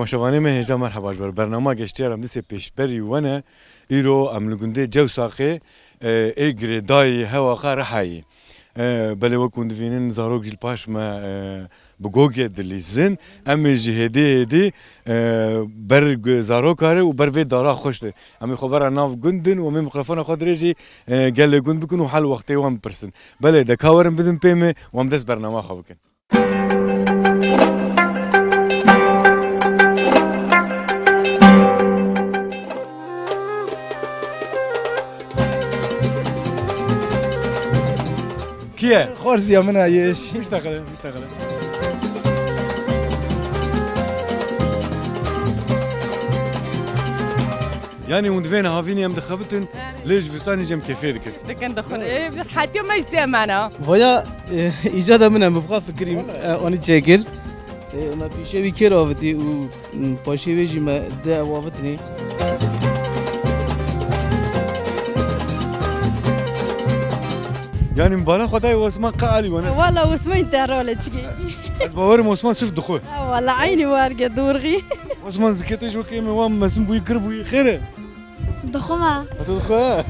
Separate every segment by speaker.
Speaker 1: تماشاوانê me hêja merheba ji ber bername geştiya em dîsê pêşberî wene îro em li gundê Cewsaqê ê girêdayê hewa xwe rihayî. Belê wekû dibînin zarok ji paş me bi gogê dilîzin em ê ji hêdî hêdî ber zarokar û ber vê dara xweş de. Em ê xwebera nav gundin û em ê mikrofona xwe dirê jî gelê gund bikin û hel wextê wan bipirsin. Belê deka werin bidin pê me û em dest bername xwe bikin. Kiye?
Speaker 2: خارزية منها يش
Speaker 1: مشتغل. يعني وندفين هافيني ام دخبتن ليش فستاني جم كيفية ذكر؟
Speaker 3: دكان دخل حتى ما يسمعنا
Speaker 2: ويا إيجاد منها مبغى فكري أنا تشكل ما في شيء بكير أفتي وباشي بيجي ما ده وافتني
Speaker 1: يعني مبالا خداي واسمان قالي وانا
Speaker 4: والله واسمين ترى تشكي
Speaker 1: از باورم واسمان صرف دخول
Speaker 4: والله عيني وارقة دورغي
Speaker 1: واسمان زكيتش وكيم وام مسم بوي كربوي خيره
Speaker 4: دخمة
Speaker 1: هتدخل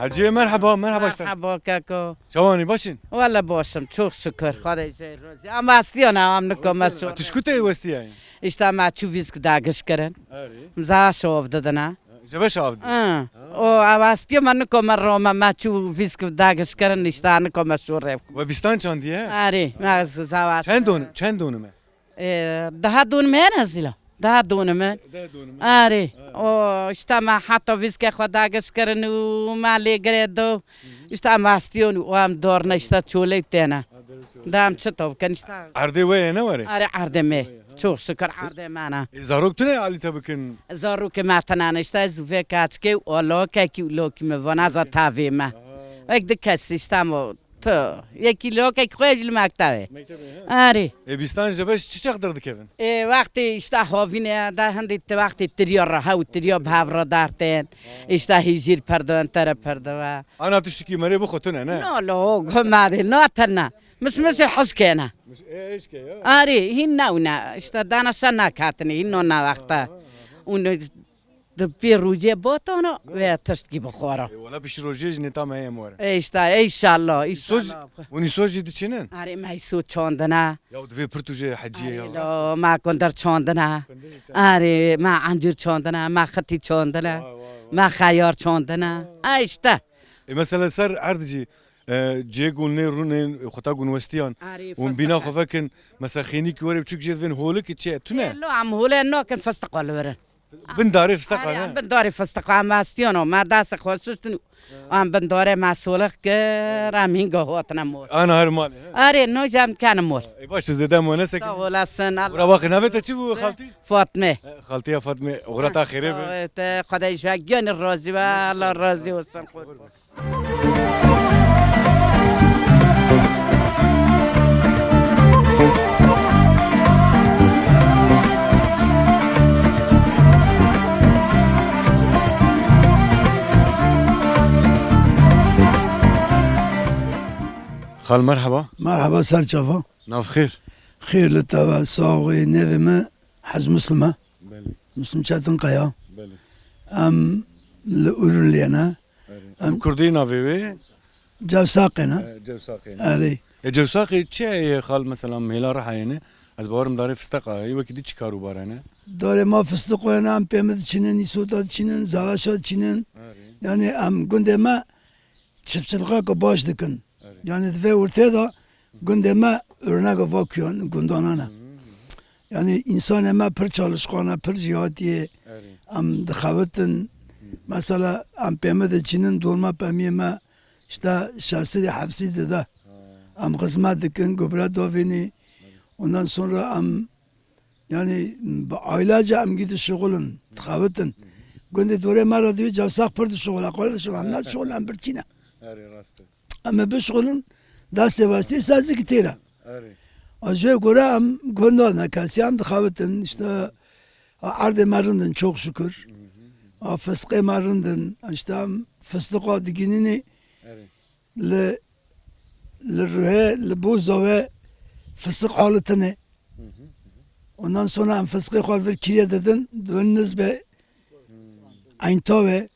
Speaker 1: حجیه مرحبا
Speaker 3: مرحبا کاکو
Speaker 1: شوانی باشین
Speaker 3: والله باشم çok şükür خدای روزی اما استیانا هم نکم شو
Speaker 1: تشکوته وستیه
Speaker 3: işte ama çuvisk dagış karen za şov dadana
Speaker 1: جبش عبد
Speaker 3: o avastio man نکم روما ما çuvisk dagış karen işte نکم شوره
Speaker 1: و بیستان چاندیه
Speaker 3: آره ما زاواش
Speaker 1: چند دونمه
Speaker 3: daha دونمه نزیلا daha دونمه آره o işte ما حتی ویسک خداگش کردن و مالی گردو işte ما استیون و هم دور نشته چوله تنه دام چطور کنیشته
Speaker 1: عرضه وی نه وره
Speaker 3: آره عرضه می çok şükür عرضه منه
Speaker 1: زاروک تو نه علی تبکن
Speaker 3: زاروک مرتنه işte زوفه کچکی و لوکی کی لوکی میوانه ز تاویمه یک دکستی işte ما تو یکی لوکی خویل مکتبه آره
Speaker 1: بیستان جبش چی چقدر کردن
Speaker 3: وقتی işte havine da handi وقتی تریار ها و تریار بهور دارتن işte هیجیر پردون تر پردوا
Speaker 1: انا تشتكي مري بخوتنا نه
Speaker 3: نه لو گماده نه تنه مش حسكنا
Speaker 1: مش ايش كي
Speaker 3: آره هنونا işte danışana katını hinona وقتا اون پیروزی باتونو و تشتکی بخورا
Speaker 1: ولا بيش روجيج نتام هي مور
Speaker 3: işte inşallah
Speaker 1: وني سوجي دچينن
Speaker 3: آره مایسو چاندنا
Speaker 1: يا دفي برتوجي حجيه
Speaker 3: لو ما كندر چاندنا آره ما انجور چاندنا ما خطی چاندنا ما خیار چاندنا işte
Speaker 1: مثلا سر عرضي جيغون نيرون خطاغون وستيان ون بينا خفكن مسا خينيك وري بتشك جيفن هولك تشي تنا
Speaker 3: لو عم هوله انه كان فستق ولا ورن
Speaker 1: بنداري فستق
Speaker 3: آره
Speaker 1: انا
Speaker 3: ام بنداری فستق هم استیانو ما دست خوششتن ام بنداره مسئولک که رامینگا هاتن مور
Speaker 1: انا هر مالي
Speaker 3: آره نو جام کن مور
Speaker 1: باش زيدا مونسك
Speaker 3: سوال استن
Speaker 1: ورا باقي نافته چی بو خالتي
Speaker 3: فاطمه
Speaker 1: خالتي يا فاطمه وغرات خيره
Speaker 3: خدای جوگیان رازی و الله رازی وسن خود
Speaker 1: خال مرحبا
Speaker 5: مرحبا سرچافا
Speaker 1: ناف خير
Speaker 5: خير للتابع صاغي نيفما حج مسلمة
Speaker 1: بلي
Speaker 5: مسلم شاتن قيا
Speaker 1: بلي
Speaker 5: أم لأولون لينا
Speaker 1: كردي نافي
Speaker 5: جاو ساقنا
Speaker 1: جو ساقي
Speaker 5: أري
Speaker 1: جو ساقي چه خال مثلا مهلا راح يعني از بارم داري فستقا ايوه كدي چي كارو بارانه
Speaker 5: دوري ما فستق وينا أم بيمد چنن يسوتات چنن زغاشات چنن يعني أم قندي ما çiftçılığa baş dikin. Yani ve ortada gündeme örnek vakıyan gündana. Yani insan ema pır çalışkana, pır cihatiye, am dıkhavetin, mesela am pemede Çin'in dolma pemiyeme, işte şahsi hafsi de am hizmet dikin, gübre dovini, ondan sonra am yani ailece am gidi şoğulun, dıkhavetin. Günde dure mara diyor, cavsak pırdı şoğula, kardeşim am ne şoğul am bir Çin'e. Ama bir şoğulun دست واسطه سازی کی تیرا. از جای گرام گندان نکاسیم دخواتن işte arde marındın çok şükür. Fıstığı marındın işte fıstığı diginini le ruhe le buza ve fıstık halatını. Ondan sonra am fıstığı halver kiye dedin dönünüz be aynı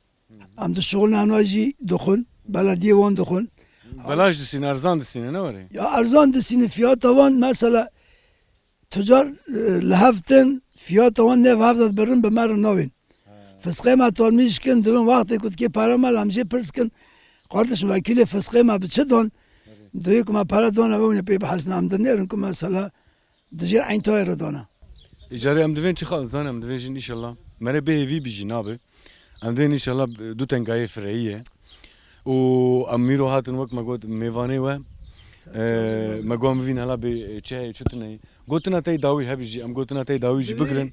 Speaker 5: am da şoğul nanaji dokun belediye wan dokun.
Speaker 1: بلاش دسين ارزان دسين ne var
Speaker 5: Ya arzan desini fiyat tavan mesela tüccar lehaften fiyat tavan ne haftat berin be mer novin. Fıskema tolmişkin dün vakti kut ki para mal amje perskin kardeşim vekili fıskema biçedon diyor ki ma para dona ve onu pe bahsna amdan nerin ki mesela dicir ayn toyra dona.
Speaker 1: İcari am devin çıkal zan am devin inşallah. Mere be evi biji nabe. Am devin inşallah du tengaye freyiye. وأميرو هاتن وقت ما قلت ميفاني و ما قام فين هلا بشيء شتني قلتنا تي داوي هبيجي أم قلتنا تي داوي جي بقرن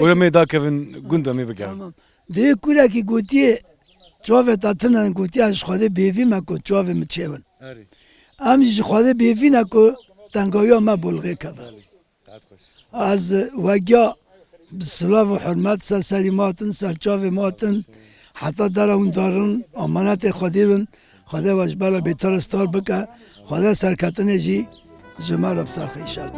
Speaker 1: ولا مي دا كيفن قندا مي بقى
Speaker 5: ده كولا كي قلتي جوافة تاتنا قلتي عش خده بيفي ما كو جوافة متشون أم جي خده بيفي نكو تنقايا ما بلغي كفا از وجا بسلاف وحرمات سليماتن سلجافة ماتن حتی در اون دارن امانت خودیون خدا واجبالا بیتار استار بکه خدا سرکتنه جی جمع رب سر خیشال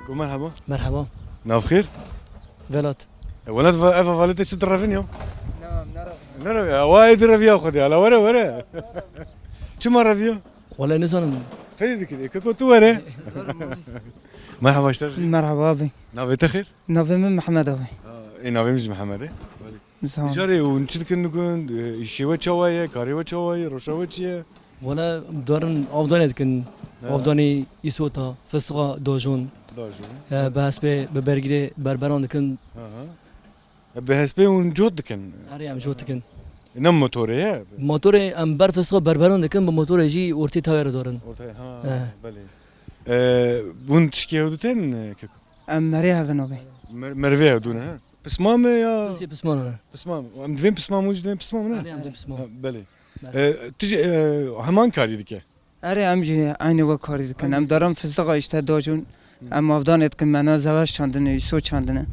Speaker 1: مرحبا
Speaker 6: مرحبا
Speaker 1: ناف خير
Speaker 6: ولات
Speaker 1: ولد افا فاليتي شو ترافينيو نعم نرى وايد رافيو خدي على ورا شو ما رافيو
Speaker 6: والله نسون
Speaker 1: فيدي كده كنت ورا مرحبا اشتر
Speaker 7: مرحبا أبي
Speaker 1: نافي تخير
Speaker 7: نافي من محمد أبي
Speaker 1: اي نافي مش محمد جاري ونشد كن شيوه چوايه كاريوه چوايه روشاوه چيه
Speaker 6: ولا دارن افداني دكن افداني يسوتا فسقا دوجون بس به برگیره بربران دکن
Speaker 1: بهسبه اون جود دکن
Speaker 6: آره هم جود دکن
Speaker 1: نم موتوره
Speaker 6: موتور ام بر فسقا بربران دکن به موتور جی ورتی تایر دارن
Speaker 1: ها بله بون تشکی هدوتن
Speaker 7: أم مريها في نوبي
Speaker 1: مروه هدونه بسمام يا
Speaker 6: بسمان
Speaker 1: بسمام ام دوین بسمام موجود دوین بسمام نه
Speaker 6: آره هم بسمان
Speaker 1: بله تجي همان کاری دیگه
Speaker 7: أري أمجي عيني وكاري كان أم دارم فزدقة إشته داجون أم أفضانت كن منا زواج چاندنه يسو چاندنه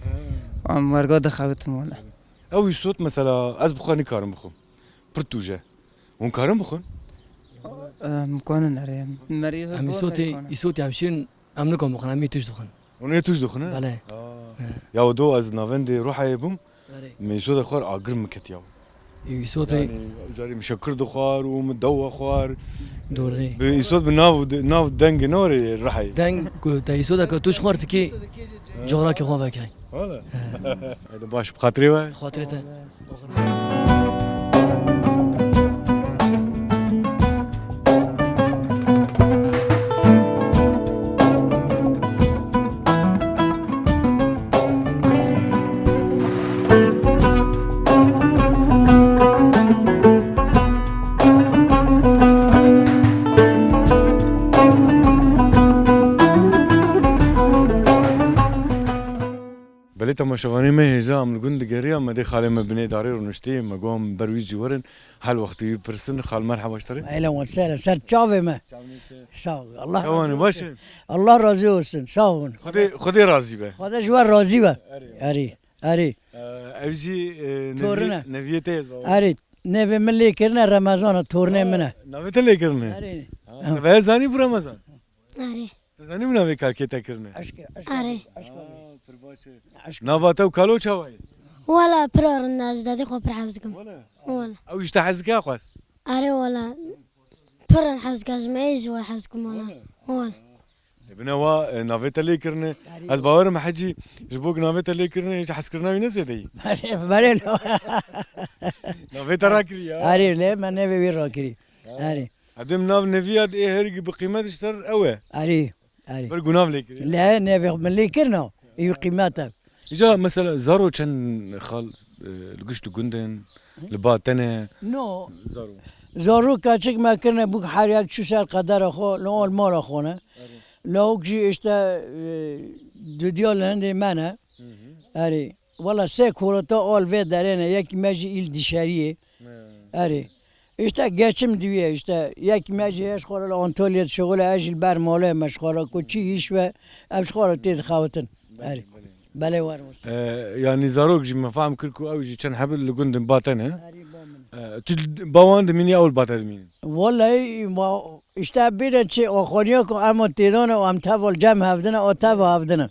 Speaker 7: أم ورقا دخوتم ولا
Speaker 1: او يسوت مثلا از بخوانی کارم بخون پرتوجه اون کارم بخون
Speaker 7: مكونن أري مريها
Speaker 6: هم يسوتي هم شيرن ام نکم بخون هم يتوش دخون
Speaker 1: اون یه توش دخونه
Speaker 6: بله
Speaker 1: یا دو از نوند روحه بوم میسود خوار آگر مکت یا
Speaker 6: يسوتي
Speaker 1: يعني جاري مشكر دخوار ومدوى خوار
Speaker 6: دوري
Speaker 1: بيصوت بناف دنگ نوري رحي
Speaker 6: دنگ کو تا يسودا که توش خورت کی جغراکی خواه وکی
Speaker 1: والله هذا باش بخاطري وين
Speaker 6: خاطرته
Speaker 1: بليت ما شواني ما هجا من قند جريا ما دي خالي ما بني داري ونشتي ما قوم برويجي ورن هل وقت يبرسن خال مرحبا اشتري
Speaker 8: اهلا وسهلا سر تشافي ما ساو الله
Speaker 1: شواني باش
Speaker 8: الله راضي olsun sağ
Speaker 1: خدي رازي به
Speaker 8: خدا جوار راضي به اري
Speaker 1: اوجي
Speaker 8: تورنا.
Speaker 1: نبيته
Speaker 8: اري نبي ملي كرنا رمضان تورنا منه
Speaker 1: نبيت اللي كرنا
Speaker 8: اري
Speaker 1: به زاني برمضان
Speaker 4: آره
Speaker 1: زاني من نبي كالكيتا كرنا
Speaker 8: عشق
Speaker 4: آره
Speaker 1: نافاتا وكالو شواي
Speaker 4: ولا برار الناس دادي خو برحزكم
Speaker 1: ولا
Speaker 4: ولا
Speaker 1: او يشتحزك يا قاس
Speaker 4: آره ولا برا حزك ازميز وحزكم ولا
Speaker 1: بنوا نافيت اللي كرنا از باور ما حجي جبوك نافيت اللي كرنا ايش حس كرنا ينسى دي
Speaker 8: بري
Speaker 1: نافيت راكري يا
Speaker 8: اري لا ما نبي وين راكري اري
Speaker 1: عدم ناف نفياد ايه هرق بقيمة اشتر اوه
Speaker 8: اري
Speaker 1: برقو ناف ليك
Speaker 8: لا نبي ملي كرنا يو قيمته
Speaker 1: اجا مثلا زارو كان خال لقشت قندن لباتنا
Speaker 8: نو
Speaker 1: زارو
Speaker 8: زارو كاتشك ما كنا بوك حريك شو سال قدر اخو لو المال اخونا لو جي اشتا دوديال هندي مانا اري والله سيكورتا اول في دارنا يك ماجي ال دشاريه اري اشتا geçim diye işte yak ماجي ايش خور انطوليا شغل اجل بار مولا مشغوله كوتشي ايش و مشغوله تيد خاوتن اري بلا ورمس
Speaker 1: يعني زاروك جي ما فاهم كركو او جي كان حبل لقندن باتنا باواند مني اول باتد مين
Speaker 8: والله ما işte bir şey oxunuyor ki ama tedona o amtabol cam havdına o tav havdına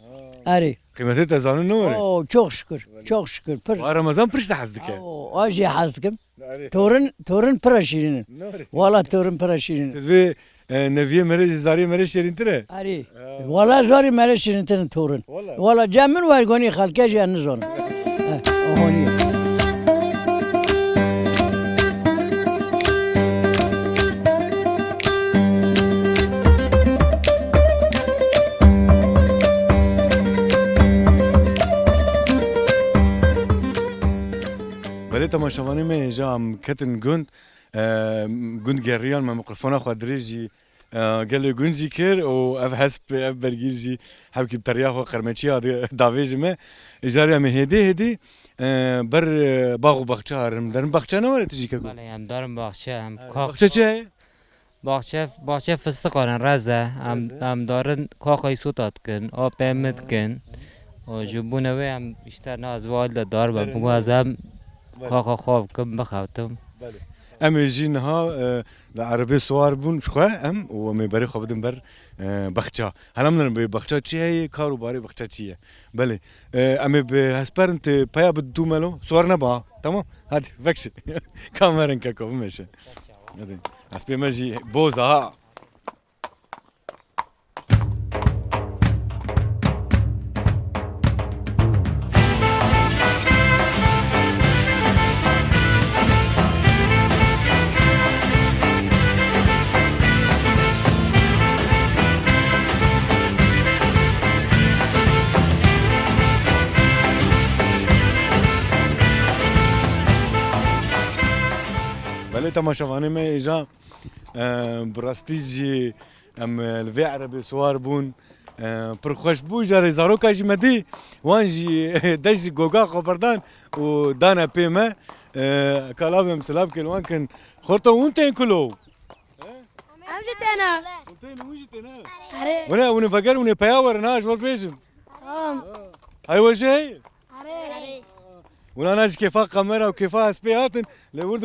Speaker 8: اري
Speaker 1: قيمتي تزانو نور
Speaker 8: او çok şükür pır
Speaker 1: رمضان برشت حزدك
Speaker 8: o aji hazdım torun pıraşirin valla torun pıraşirin
Speaker 1: تدوي نفيه مرج زاري مرج شيرين ترى
Speaker 8: اري valla zari mereşirin ten torun valla camın var goni halka janı zor ohoni
Speaker 1: بليت ما شافاني ما جام كتن جند جريان ما ميكروفون اخو دريجي قال لي جنجي كير و اف حسب اف برجيجي حبكي بترياخو قرمتشي دافيج ما اجاري ما هدي بر باغ باغچا درن باغچا نور تجي كو
Speaker 9: بله هم دارم باغچه هم کاخ
Speaker 1: باغچا چه
Speaker 9: باغچه فستق آرن رزه هم دارن کاخای سوتات کن آب پیمت کن و جبونه وی هم بیشتر ناز والد دار با بگو از هم کاخا خواب کن بخوتم
Speaker 1: ام جينها العربي صوار بون شخوا ام ومي بري خبدن بر بخچا هلا من بخچا چي هي كارو باري بخچا چي بله ام بهسبرنت بايا بدو ملو صورنا با تمام هادي فكش كاميرن كاكو ماشي هادي اسبي ماجي بوزا بله تماشاواني ما اجا براستيجي ام الفي عربي صوار بون پرخوش بو جاري زاروكا جي مدي وانجي دج غوغا خبردان و دانا بيما كلام سلام كلوان كان خورتو وانتين كلو
Speaker 4: امجد انا
Speaker 1: وانتين وجيتنا
Speaker 4: اري
Speaker 1: وانا فكر وانا باور ناش ور بيجم هاي وجهي
Speaker 4: اري
Speaker 1: وانا ناجي كيفا كاميرا وكيفا سبياتن لورد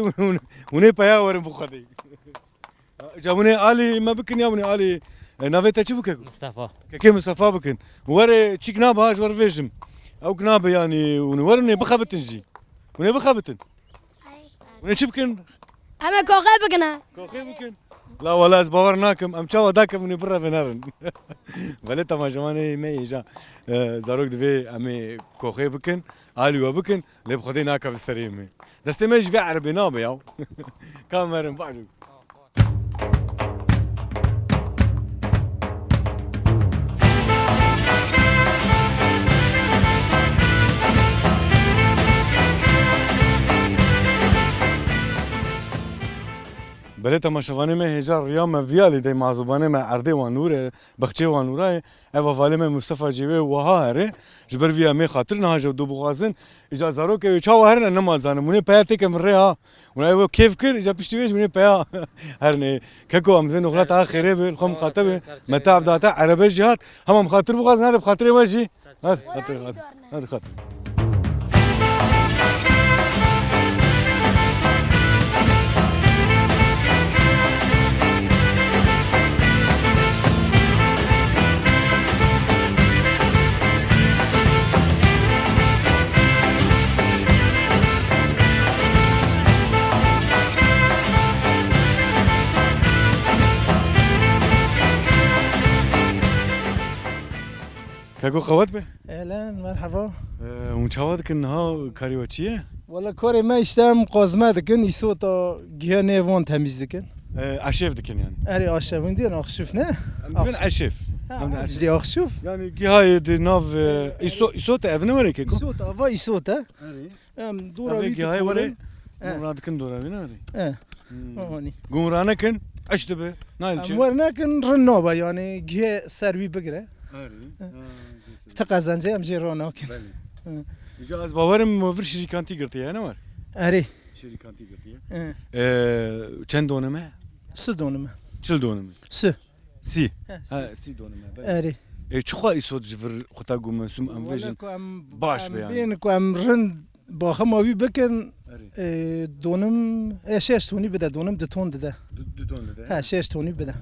Speaker 1: وانا باور بخدي جابوني علي ما بكن يا ابني علي نافيتا تشوفك
Speaker 9: مصطفى
Speaker 1: كي مصطفى بكن وري تشي كناب هاج ور فيجم او كناب يعني ورني بخبتن جي وني بخبتن وني شبكن
Speaker 4: اما كوخي بقنا
Speaker 1: كوخي بكن لا والله از باور ناکم ام چاوا داکم ونی برا فنرن ولی تماشاوانه می ایجا زاروک دوی امی کوخه بکن آلیو بکن لب خودی ناکف سریمی دسته میش وی عربی نامه یاو کامرم باجو بله تماشاوانه من هزار ریا من ویالی دی معذوبانه من عرضه و نوره بخچه و نوره اوا واله من مصطفی جیبه و ها هره جبر ویا می خاطر نه جو دو بغازن اجازه رو که چاو هرن نمازانه مونه پیاتی که مره ها اون ایو کیف کر اجا پشتیش مونه پیا هرنه ککو ام زين نخلات اخره بالخم خاطبه متاع داتا عربي جهات هم خاطر بغاز هذا بخاطر واجي هذا خاطر هذا خاطر كاكو خوات به
Speaker 2: اهلا مرحبا
Speaker 1: ونشاوات كنها كاريواتشيه
Speaker 2: والله كوري ما يشتم قازمه دكن يسوتا جهه نيفون تمیز دكن
Speaker 1: عشيف دكن يعني
Speaker 2: اري اشافون دي اخشوف نه
Speaker 1: من عشيف
Speaker 2: زي اخشوف
Speaker 1: يعني كي هاي دي ناف يسوت افن وري كيكو
Speaker 2: يسوتا افا يسوتا دورا
Speaker 1: كي هاي وري مراد كن دورا بيناري
Speaker 2: هوني
Speaker 1: قمرانا كن اشتبه نايل
Speaker 2: ورنا كن رنوبه يعني جهه سروي بقره تقازنجه ام جيرونا
Speaker 1: إجا از باورم ور شركانتي قرتي أنا ور
Speaker 2: اري
Speaker 1: شركانتي قرتي چند دونمه
Speaker 2: سدونم
Speaker 1: چل دونمه سي سي دونمه
Speaker 2: اري
Speaker 1: چخوا يسود جفر خطا قوم سم ام فيجن باش بيان
Speaker 2: بينك ام رند باخم ابي بكن دونم شش توني بدا دونم دتون ده
Speaker 1: دتون ده
Speaker 2: ها شش توني بدا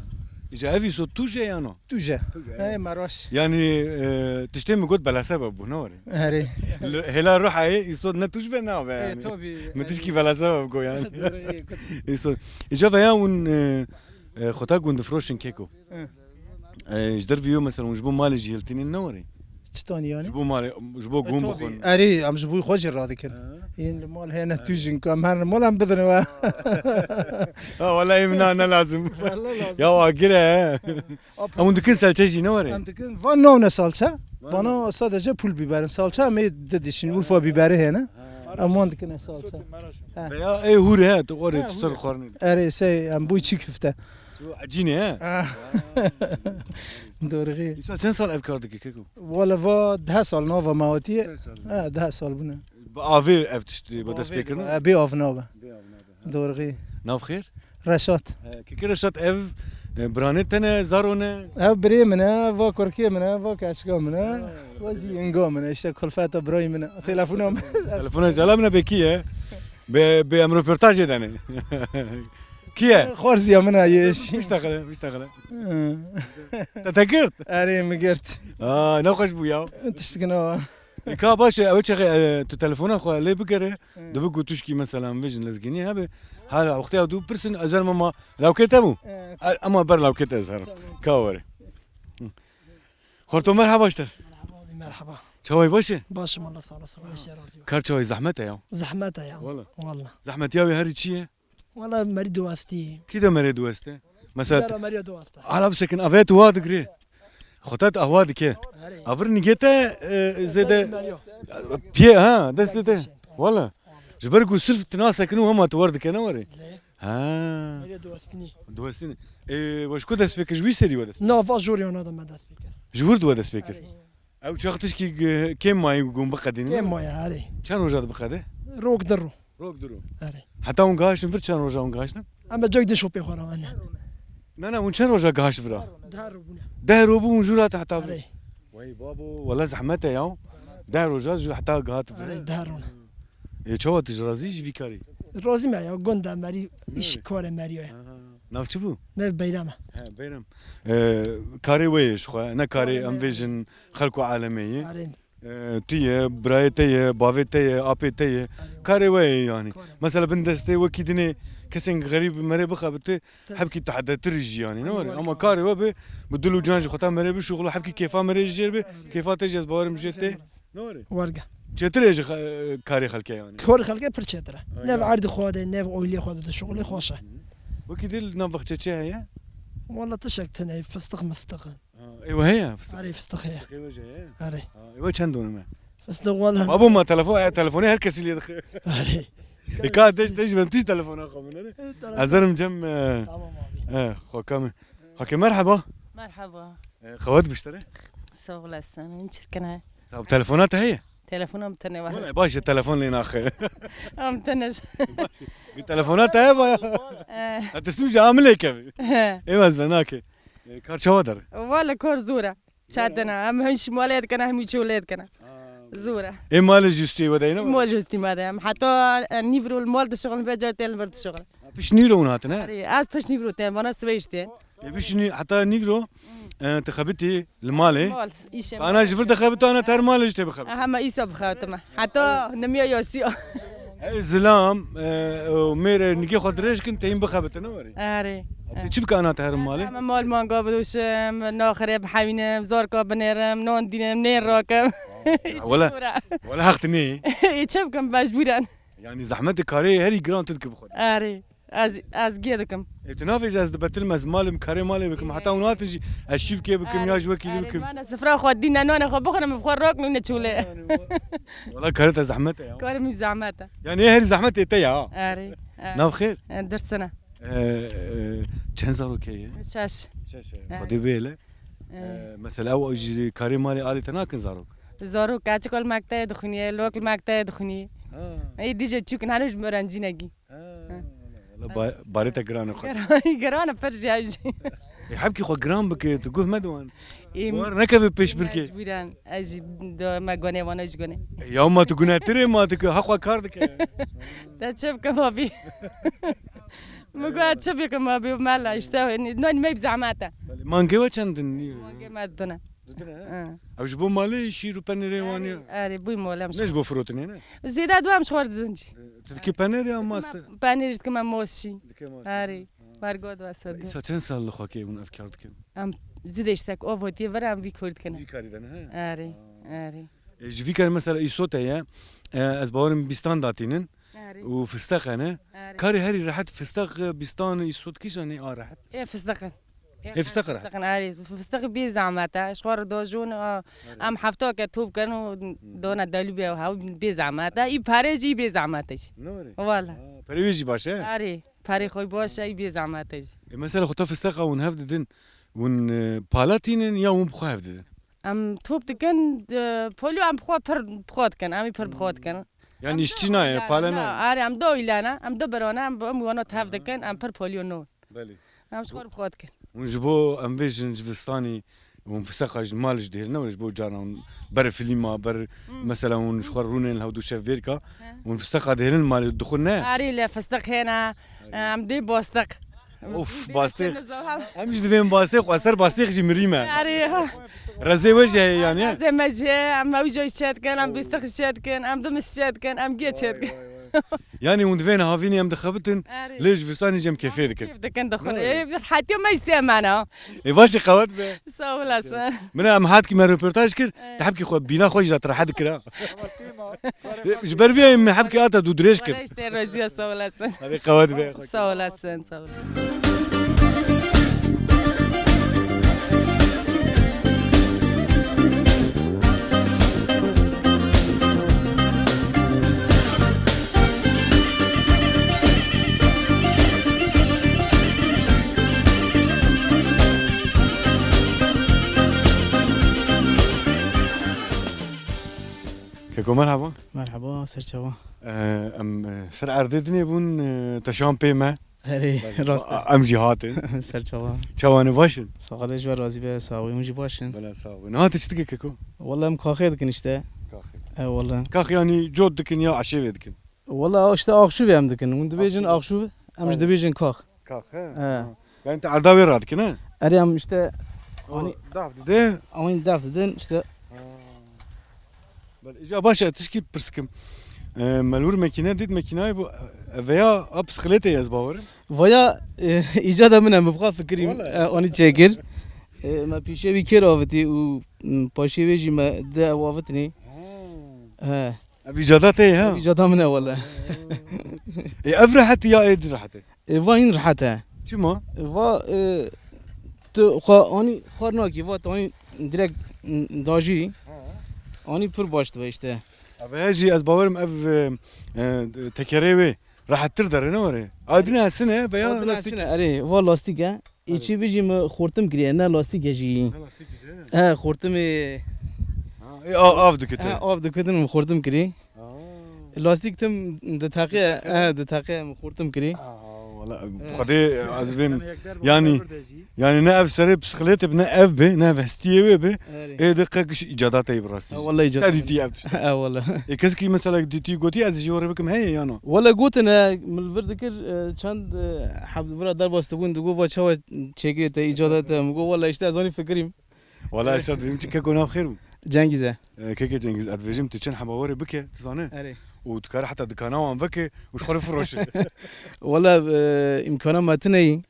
Speaker 1: إجا أبي صوت توجه يعني
Speaker 2: توجه اي مراش
Speaker 1: يعني تشتم قد بلا سبب بنوري
Speaker 2: هري
Speaker 1: هلا روح هاي يصوت نتوج بنا يعني ما تشكي بلا سبب كو يعني يصوت إجا فيا ون خطا قند فروشن كيكو إجدر فيو مثلا وجبو مالي جيلتين النوري
Speaker 2: شتون يعني
Speaker 1: جبو مالي جبو قوم بخون
Speaker 2: اري ام جبو خوش راضي كن ين المال هنا توجن كم هن مال ام بدنا
Speaker 1: والله يمنا انا لازم
Speaker 2: والله لازم
Speaker 1: يا واقره ام دكن سالتشي نوري
Speaker 2: ام دكن فانو نسالچا فانو sadece pul biberin salça mı dedişin Urfa biberi hena aman dikene salça
Speaker 1: يا اي هوري ها تقوري تصر قرني
Speaker 2: اري سي ام بو çiğ köfte
Speaker 1: عجينه ها
Speaker 2: دورغي
Speaker 1: كم سال افكار دك كيكو
Speaker 2: ولا فا 10 سال نوفا ماوتي 10 سال بنا
Speaker 1: بافير اف تشتري بدا سبيكر
Speaker 2: بي اوف نوفا دورغي
Speaker 1: ناف خير
Speaker 2: رشات
Speaker 1: كيكي رشات اف برانتنا زارونه
Speaker 2: بري منا فا كوركي منا فا كاشكا منا وزي انغو منا işte kulfata براي منا تليفونهم
Speaker 1: جلبنا بكيه بام ريبورتاج داني كيه
Speaker 2: خورزيا منا يش
Speaker 1: بيشتغل تذكرت
Speaker 2: اري مقرت
Speaker 1: ناقش بويا
Speaker 2: تشتكنا
Speaker 1: كا باش اول شيء تليفون اخو اللي بقره دو بقول تشكي مثلا فيجن لزقني هذا هذا وقتها دو برسن ازر ماما لو كتبوا اما بر لو كت ازهر كاوري خورتو مرحبا اشتر
Speaker 10: مرحبا
Speaker 1: شوي باشه
Speaker 10: باش والله صار
Speaker 1: كار شوي زحمته يا
Speaker 10: زحمته يا
Speaker 1: والله زحمت يا هاري شيء
Speaker 10: والله مريض واستي
Speaker 1: كده مريض واسته مثلا
Speaker 10: مريض واسته
Speaker 1: على بسكن افيت واد قري خطات اهواد كي افر نيجيتا زيد بي ها دستته والله جبركو صرف تناسك انه هم تورد كنوري ها
Speaker 10: مريض واستني
Speaker 1: دوسين واش كنت سبيكر جوي سيري ولا
Speaker 10: نو فاجوري انا ما دا سبيكر
Speaker 1: جورد ولا سبيكر او شختش كي كم ما يقوم بقدين
Speaker 10: كم ما يا
Speaker 1: كان وجاد بقده
Speaker 10: روك درو
Speaker 1: حتى اون غاش نفر كان وجا اون غاشنا
Speaker 10: اما جاي شو بيخورا انا
Speaker 1: لا وين كان وجا غاش فرا دهرو بو جورات حتى وي بابو والله زحمته يا دهرو جا حتى غات فرا
Speaker 10: دهرونا
Speaker 1: يا شو تجرازيش فيكاري
Speaker 10: روزي ما يا غوندا ماري ايش كور ماريو
Speaker 1: ناف چبو
Speaker 10: ناف بيرامه
Speaker 1: بيرام كاري ويش خو انا كاري ام فيجن خلقو عالميه تیه برای تیه باوی تیه آپی تیه کاری وی یعنی مثلا بندسته وکی دنی کسی غریب مره بخابته حبکی تحت ترجی یعنی نوری اما کاری و به بدلو جانج خطا مره بشغل حبکی کیفا مره جیر به کیفا تجز بارم جته نوری
Speaker 10: ورقة
Speaker 1: چطور ایج کاری خلکه یعنی
Speaker 10: كور خلقه برشترة نف عرض خواده نف أولي خواده الشغل خوشه
Speaker 1: وکی دل نفخ چه هیا
Speaker 10: والله تشك تنعي فستق مستق
Speaker 1: ایوه هیا
Speaker 10: عارف فستق هي عارف
Speaker 1: ایوه چند دونه
Speaker 10: فستق والله
Speaker 1: بابو ما تلفوني هر کسی لید خیر
Speaker 10: عارف
Speaker 1: يكاد تيجي من تيجي تلفون اخو من ازرم جم خو كم حكي مرحبا
Speaker 3: مرحبا
Speaker 1: خوات بيشتري
Speaker 3: سوغلا السنة انت كنا
Speaker 1: صاب تلفونات هي
Speaker 3: تلفون امتنى واحد
Speaker 1: ولا باش التلفون لي اخي
Speaker 3: امتنى
Speaker 1: التلفونات هي تستمج عامل هيك اي مزناك كار شوادر
Speaker 3: ولا كور زورة شادنا هم هنش مولد كنا هم يشولد كنا زورة
Speaker 1: اي مال جستي ودينا
Speaker 3: مول جوستي ماذا حتى نيفرو المول الشغل بيجار تل برد الشغل
Speaker 1: بيش نيرو هاتنا
Speaker 3: از باش نيفرو تل وانا سويشتي
Speaker 1: بيش حتى نيرو تخبتي المالي
Speaker 3: مول ايش
Speaker 1: انا شفت خبته انا تر مال ايش تبي خبط
Speaker 3: اهم ايسا بخاتمه حتى نميا يوسيو
Speaker 1: زلام ومير نجي خدريش كنت يم بخبط نوري
Speaker 3: اري
Speaker 1: تشبك انا تهر مالي
Speaker 3: مال مانگا بدوش ناخره بحوینم زارکا بنرم نان دینم نیر راکم
Speaker 1: ولا هختني
Speaker 3: يتشبكم مجبورا
Speaker 1: يعني زحمتك كاري هري جران تذكر بخد
Speaker 3: اري از گیدکم
Speaker 1: تنافج از دبتل مز مالم كاري مالي بكم حتى ونات نجي اشوف كيف بكم يا جوكي بكم
Speaker 3: انا سفرا خو دينا نون خو بخرم بخور راك من تشوله
Speaker 1: والله كارت زحمتها يا
Speaker 3: كاري من زعمتها
Speaker 1: يعني هري زحمتي تيا
Speaker 3: اري
Speaker 1: ناف خير
Speaker 3: درسنا
Speaker 1: كان زارو كي
Speaker 3: شاش
Speaker 1: خدي بالك مثلا او اجي كاري مالي الي تناكن
Speaker 3: زارو كاتشكل مكتة دخنية لوكل مكتة دخنية اي ديجا تشوكن هنوش مرنجينجي
Speaker 1: باريتا جران خد
Speaker 3: جران برجع يجي
Speaker 1: يحبكي خو جران بك تقول مدوان نكفي بيش بركي
Speaker 3: مجبوران اجي دو ما غوني وانا ايش غوني
Speaker 1: يوم ما تقول تري ما تقول حقوا كاردك
Speaker 3: تشوف كمابي مقعد تشوف كمابي مالا يشتاو نون ما بزعماته
Speaker 1: مانجي وچندن
Speaker 3: مانجي ما دنا
Speaker 1: او جبو مالي شيرو بانيري واني
Speaker 3: اري بوي مولا مش
Speaker 1: ليش بو فروتني
Speaker 3: زيدا دوا مش خورد دنجي
Speaker 1: تدكي بانيري ام ماست
Speaker 3: بانيري كما موشي اري بارغود واسد
Speaker 1: ساچن سال خوكي من افكار دكن
Speaker 3: ام زيدشتك اوفوتي ورام فيكورد كنا
Speaker 1: فيكاري دنا
Speaker 3: اري اري
Speaker 1: فيكاري مثلا ايسوتا يا از باورم بيستان داتينن وفستق انا كاري هري راحت فستق بيستان يسوت كيشاني راحت
Speaker 3: ايه فستق
Speaker 1: فستق
Speaker 3: اري فستق بي زعماتا شخور دوجون ام حفتو كتوب كانوا دونا دلبي هاو بي زعماتا اي بارجي بي زعماتش
Speaker 1: نوري
Speaker 3: والله
Speaker 1: بريجي باشه
Speaker 3: اري باري خوي باشه اي بي زعماتش
Speaker 1: مثلا خطا فستق ونهفدن ون بالاتينن يا ون بخافدن
Speaker 3: ام توب تكن بوليو ام بخوا بخوت كان امي بخوت كان
Speaker 1: يعني اشتينا بالنا
Speaker 3: اري ام دو إلانا ام دو برانا ام وانا تهفدكن ام بوليو نو
Speaker 1: بلي
Speaker 3: ام شخور بخوت كان
Speaker 1: ونجبو ام فيجن جفستاني ونفسخ مال جدير نجبو جانا بر فيلما بر مثلا ونشخر رونين الهودو شاف بيركا ونفسخ دهلن مال دخلنا
Speaker 3: اري لا فستق هنا ام دي بوستق
Speaker 1: اوف باستيخ امش دفين باستيخ واسر باستيخ جي مريمه
Speaker 3: اري
Speaker 1: رزي وجه يعني
Speaker 3: زي ما جي ام وجه شاد كان ام بيستخ شاد كان ام دم شاد كان ام جيت شاد كان
Speaker 1: يعني وندفين هافيني ام دخبتن ليش فستاني جم كيفيدك
Speaker 3: كيف كان دخل حتى ما يسمعنا
Speaker 1: اي باش خوات به
Speaker 3: سولا
Speaker 1: من ام حاتكي من ريبورتاج كر تحبكي خو بينا خوج ترى حد كرا جبر فيها ام حبكي اتا دو دريش كر
Speaker 3: ايش ترزي سولا
Speaker 1: هذه خوات به
Speaker 3: سولا سولا
Speaker 1: كيكو مرحبا
Speaker 2: مرحبا سرچوا
Speaker 1: ام سر ارددني بون تشام بيما
Speaker 2: هري راست
Speaker 1: ام جهاتن
Speaker 2: سرچوا
Speaker 1: چوانه باشن
Speaker 2: ساقل جوار رازي به ساوي مجي باشن
Speaker 1: بلا ساوي نه تشتكي كيكو
Speaker 2: والله ام كاخي دكن اشته
Speaker 1: كاخي
Speaker 2: والله
Speaker 1: كاخي يعني جود دكن يا عشيفه دكن
Speaker 2: والله اشته اخشو بهم دكن وند بيجن اخشو امش دبيجن كاخ
Speaker 1: كاخ يعني انت عرداوي رادك نه
Speaker 2: اري ام اشته
Speaker 1: اني ضعف ده
Speaker 2: وين دافت دن اشته
Speaker 1: İca başa tişki pırskim. Melur mekine dit mekinayı bu veya psikolete yaz bavarım.
Speaker 2: Vaya icada mine bıfka fikrim onu çekir. Ma pişe bir kere aveti u paşe veji ma de avatni. Ha.
Speaker 1: İcadat ey ha.
Speaker 2: İcada mine valla.
Speaker 1: Ev rahat ya ed rahat.
Speaker 2: Vahin rahata.
Speaker 1: Çima?
Speaker 2: Va tu kha ani kharna ki va tani direkt daji. Ani pür baştı işte.
Speaker 1: Abi az bavarım ev tekerevi rahattır der ne var? Adına sene veya lastik.
Speaker 2: Are va lastik ha. İçi vejim khortum kiriye ne lastik eji.
Speaker 1: Lastik ise.
Speaker 2: Ha khortum
Speaker 1: Av dükete.
Speaker 2: av dikadın khortum kiri. لاستیک تم دتاقه دتاقه خورتم کری
Speaker 1: والله خدي عذبين يعني نه اف سري بسكليت بنا اف به نه فستيه به ايه دقيق ايجادات اي براسي
Speaker 2: والله ايجادات
Speaker 1: دي اف
Speaker 2: اه والله
Speaker 1: كسكي مثلا دي قوتي از جوره بكم هي يانا
Speaker 2: والله قلت انا من الفردكر چند حب برا در باستگون دگو وا چوا چگی ته ایجادات مگو والله اشته ازانی فکریم
Speaker 1: والله اشتد يمكن كنا خير
Speaker 2: جنگیزه
Speaker 1: كيكه جنگيز ادفيجم تشن حباوري بك تزانه وتكار حتى دكانا وان بك وش خرف فروش
Speaker 2: والله امكانه ما تني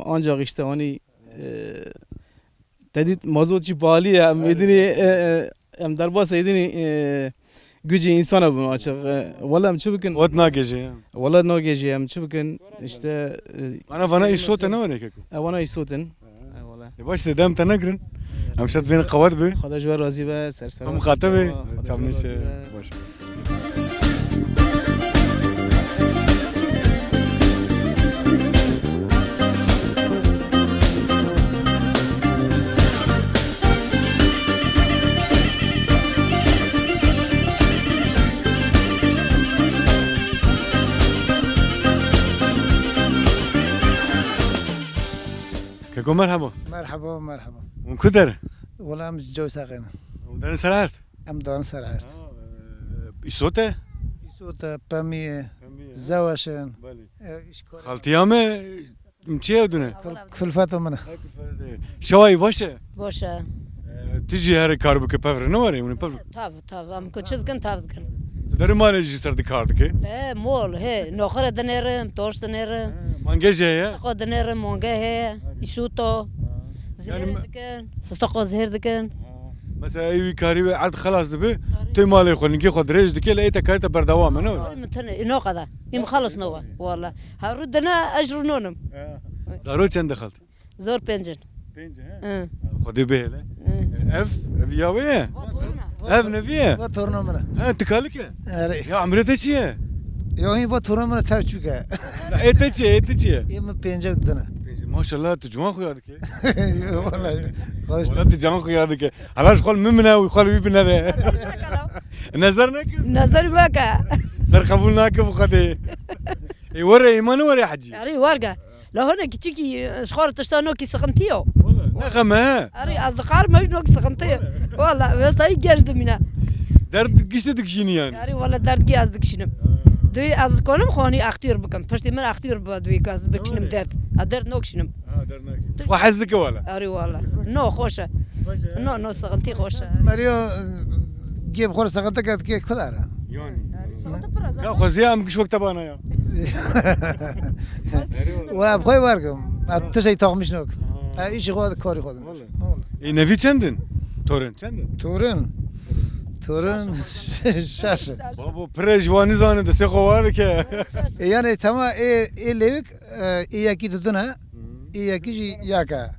Speaker 2: آنجا قشتانی تدید مازوت چی بالیه میدونی ام در باس ایدونی gücü insana bunu açık. Vallahi çı bugün.
Speaker 1: Ot nagece.
Speaker 2: Vallahi nagece am çı bugün işte.
Speaker 1: Bana isoten ne var ya keko?
Speaker 2: Bana isoten.
Speaker 1: Vallahi. Baş dedem tanagrin. Am şat beni qavat be.
Speaker 2: Xadaş ve razı ve serseri.
Speaker 1: Am khatabe. Çamneşe. Baş. كيكو مرحبا
Speaker 11: مرحبا مرحبا
Speaker 1: من كدر
Speaker 11: والله ام جو ساقين
Speaker 1: ودار سرعت
Speaker 11: ام دون سرعت
Speaker 1: يسوته
Speaker 11: يسوته بامية زواشن
Speaker 1: خالتيامه مشي ودنا
Speaker 11: كلفته منه
Speaker 1: شوي باشه
Speaker 12: باشه
Speaker 1: تجي هاري كاربك بافر نوري من بافر
Speaker 12: tav am koçudkin tavdkin
Speaker 1: داري مال يجي سرد كاردك
Speaker 12: he mol he nokhara denerim tosh denerim
Speaker 1: مانجاجه يا
Speaker 12: خو denerim monge he isuto zehirdikin fıstık zehirdikin
Speaker 1: مثلا اي كاري عاد خلاص دبي تي مالي خلنكي خد ريج دكي لقيتها كانت بردوام انا
Speaker 12: نو قدا يم خلص نو والله هردنا اجر نونم
Speaker 1: زارو كان دخلت
Speaker 12: زور بنجن
Speaker 1: بنجن خدي به اف ياوي اف نبيه
Speaker 11: وتورنا منه
Speaker 1: ها تكالك يا عمرتك شي
Speaker 11: يوهين وتورنا منه ترجوكا
Speaker 1: لا ايتك
Speaker 11: يم بينجا دنا
Speaker 1: ما شاء الله تجمع خويا
Speaker 11: والله
Speaker 1: والله تجمع خويا هذيك علاش قول ممنا ويقول بيبنا هذا نظرناك
Speaker 12: نظر بك
Speaker 1: صار قبولناك فقدي يوري ايمان وري حجي
Speaker 12: اري ورقه لو هنا كتشكي شخور تشتانو كي سقنتيو
Speaker 1: نغمه
Speaker 12: اري اصدقاء مجنوك سقنتيو والله بس هاي جرد منا
Speaker 1: درد قشتك شيني يعني
Speaker 12: اري والله درد قي ازدك شنم دوی از کنم خانی اختیار بکن پشتی من اختیار دوی که از بکشنم درد نوکشنم
Speaker 1: درد نوکشنم و حزدك ولا
Speaker 12: آری والله نو خوشه نو سقنتی خوشه
Speaker 11: ماريو جيب خور سقطك كي كلارا
Speaker 1: يعني لا خوزي ام كش وقت بانا يا
Speaker 11: وابخوي واركم تشي تاق مشنوك ايش غاد كاري خود
Speaker 1: والله اي نفي چندن تورن
Speaker 11: شاشه
Speaker 1: بابا پرجوانی زانه دسته خواده که
Speaker 11: يعني تمام اي ليك اي يكي ددنا اي يكي ياكا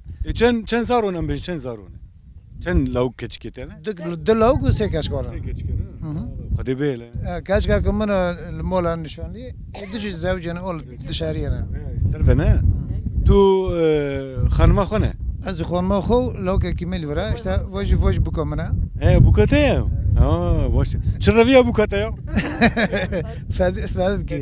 Speaker 1: چن زارون ام چن زارون چن لو کچکیت نه
Speaker 11: دلو کو سه کاش کارا
Speaker 1: خدي بيله
Speaker 11: كاش كا كمان المولا نشاني دجي زوجنا اول دشارينا
Speaker 1: تعرفنا تو خانما خونه
Speaker 11: از خانما خو لو كمل ورا اشتا وج بكمنا
Speaker 1: ايه بوكاتيا واش شرفيا بوكاتيا
Speaker 11: فادك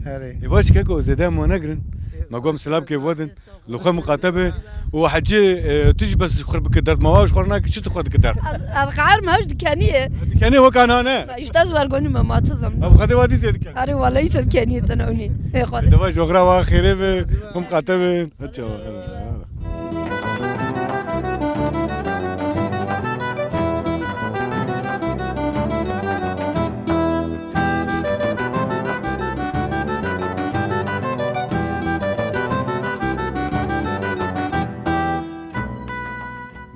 Speaker 11: اري
Speaker 1: باش كاكو زيدا مو نقرن ما قوم سلاب كي ودن لخم مقاتبه وحجي تجي بس خرب كدرت مواش خورناك شو تاخذ كدرت
Speaker 12: القعر ماهوش دكانيه
Speaker 1: دكانيه وكان انا
Speaker 12: اشتاز ورغوني ما تصم
Speaker 1: ابو خدي وادي زيد كان
Speaker 12: اري والله يسد دكانيه تنوني
Speaker 1: دواش وغرا واخيره مقاتبه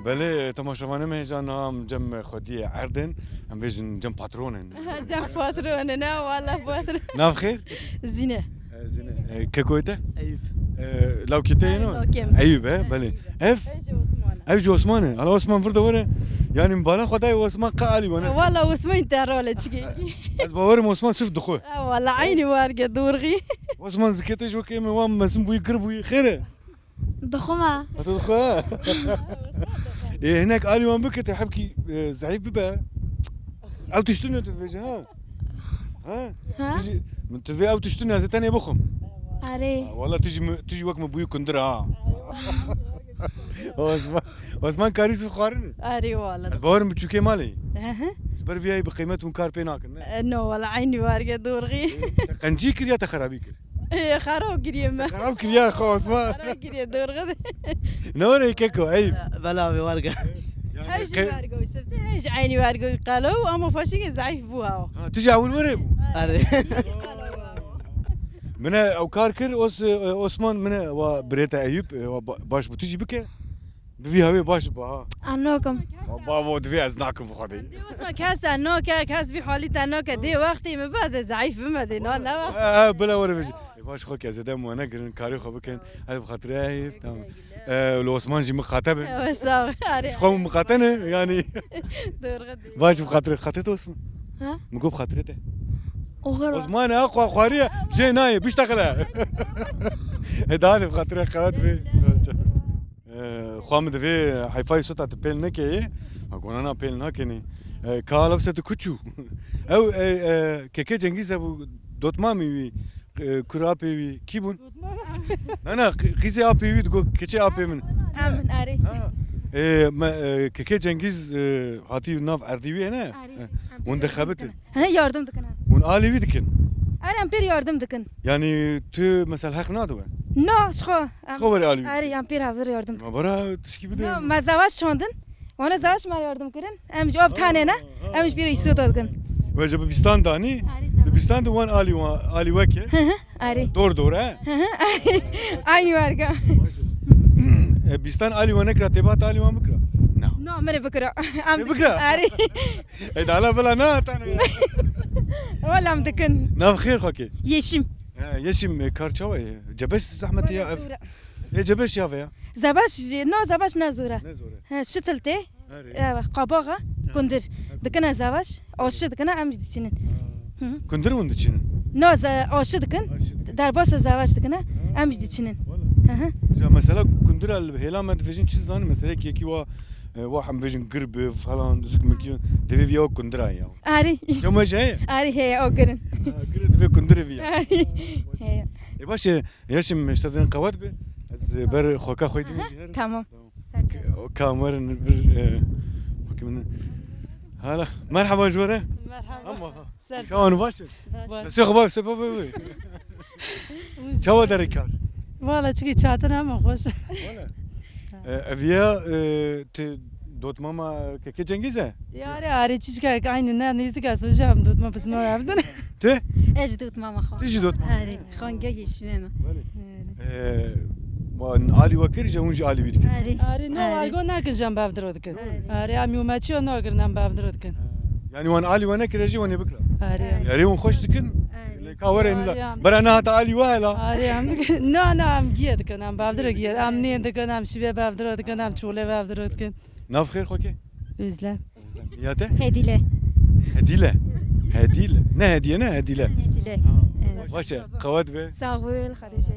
Speaker 1: بله تماشاوانه مهجان هم جم خودی عردن هم بيجن جم باترونن
Speaker 13: جم باترون نه والله باترون
Speaker 1: ناف خير
Speaker 13: زينه
Speaker 1: زين ككويته
Speaker 2: ايوب
Speaker 1: لو كتينو ايوب بله اف ايوب عثمان على عثمان فرده وره يعني مبالا خداي عثمان قالي وانا
Speaker 13: والله عثمان ترى تشكي
Speaker 1: از باور عثمان صف دخو
Speaker 13: والله عيني وارقه دورغي
Speaker 1: عثمان زكيتش وكيم وام مسم بوي قربوي خيره
Speaker 4: دخمة
Speaker 1: هتدخل إيه هناك قالي وان بك تحبكي زعيف ببا او تشتني تتفيج ها تجي من تفي او تشتني هذا تاني بخم
Speaker 4: عري
Speaker 1: والله تجي وقت بوي كندرا عثمان كاريس الخارن
Speaker 13: اري والله
Speaker 1: باور بتشوكي مالي بر في اي بقيمتهم كار بيناك
Speaker 13: نو والله عيني وارقه دورغي
Speaker 1: قنجي كريا تخرابي كر
Speaker 13: ايه خراب كريم
Speaker 1: خراب كريا خلاص ما
Speaker 13: خراب كريم دورغي
Speaker 1: نوري كيكو عيب
Speaker 2: بلا بورقه
Speaker 13: هايش وارقه وسفتي هايش عيني وارقه قالوا اما فاشي زعيف بوها
Speaker 1: تجي اول ورم
Speaker 2: اري
Speaker 1: من او كاركر عثمان من وبريتا ايوب باش بتجي بك بفي هوي باش با
Speaker 4: عنوكم
Speaker 1: بابا دفي ازناكم فخدي
Speaker 13: اسمه كاس نوكا كاس في حالي نوكا دي وقتي ما باز زعيف بمدي لا
Speaker 1: بلا ولا فيش باش خوك يا زدام وانا قرن كاري خو بكن هذا بخاطر ايوب تمام لو عثمان جي مخاطبه خو مخاطنه يعني باش بخاطر خاطته عثمان
Speaker 4: ها
Speaker 1: مقوب خاطرته
Speaker 4: وغير
Speaker 1: عثمان اقوى خواريه جاي نايم بيشتغل هذا بخاطر خوات في خامد في حيفاي صوت تبيل نكي اقول انا بيل نكني كالب ست كوتشو او كيكي جنگيز ابو دوت مامي كرابي كيبون انا خيزي ابي ويد كيتشي ابي من
Speaker 13: امن اري
Speaker 1: كيكي جنگيز هاتي ناف ارديوي انا وندخبت
Speaker 13: ها yardım دكن
Speaker 1: ون الي ويدكن
Speaker 13: اري امبير yardım دكن
Speaker 1: يعني تو مثلا حق نادو
Speaker 13: نو شخو
Speaker 1: خبر الي
Speaker 13: اري امبير هافدر yardım
Speaker 1: ما برا تشكي بده
Speaker 13: ما زواج شوندن وانا زواج ما yardım كرن ام جواب تانينا ام بير يسوت دكن
Speaker 1: وجب بستان داني بستان دو وان الي وكه
Speaker 13: اري
Speaker 1: دور ها
Speaker 13: اي وارقه
Speaker 1: بستان الي ونكره تبات الي وان بكره
Speaker 13: نو مري بكره
Speaker 1: بكره
Speaker 13: اري
Speaker 1: اي لا بلا نا تاني
Speaker 13: ولا ام دكن
Speaker 1: ناف خير خوكي
Speaker 13: يشم
Speaker 1: يشم كارتشاوي جبش زحمه يا جبش يا فيا
Speaker 13: زباش نو زباش نزوره شتلتي قباغه كندر دكنا زباش او شدكنا ام جديتين
Speaker 1: كندر وندچين
Speaker 13: نو او شدكن درباس زباش دكنا ام جديتين
Speaker 1: مثلا كندر الهلامه فيجن چیز زان مثلا کی وا واحد فيجن قرب فلان زك مكيون دفي فيو كندرا يا
Speaker 13: اري
Speaker 1: شو جاي
Speaker 13: اري هي او كرن
Speaker 1: دفي كندر فيا
Speaker 13: اري هي
Speaker 1: باش يشم استاذن قوات به از بر خوكا خويدي
Speaker 13: تمام
Speaker 1: كاميرا بر حكمنا هلا مرحبا جوره
Speaker 13: مرحبا
Speaker 1: كمان باشر سي خبر سي بابا چاو درکار
Speaker 13: والله چی چادر هم خوش
Speaker 1: اویا دوت ماما که جنگیزه
Speaker 13: یاری آره چیز که aynı ne neyse ki söyleyeceğim دوت ماما بس ما yaptın
Speaker 1: te
Speaker 13: ايش دوت ماما خان
Speaker 1: تيجي دوت ماما
Speaker 13: آره خان جاي شوية
Speaker 1: وان علي وكر جونج علي ويدك
Speaker 13: آره نه وارگو نکشم بافدر دکن آره امی اومدی و نگرنم بافدر دکن
Speaker 1: يعني وان علي وانا كرجي وانا بكره
Speaker 13: آره
Speaker 1: يعني وان خوش دكن كاوري نزا برانا هتا علي وهلا
Speaker 13: آره هم دکن نه هم گیه دکن هم بافدر گیه هم نی دکن هم شیوه بافدر دکن هم چوله بافدر دکن
Speaker 1: ناف خير خوكي
Speaker 13: özlem
Speaker 1: ياته
Speaker 13: hedile
Speaker 1: هديله نه هديه نه هديله
Speaker 13: hedile
Speaker 1: باشه قوات به
Speaker 13: sağ ol خديجه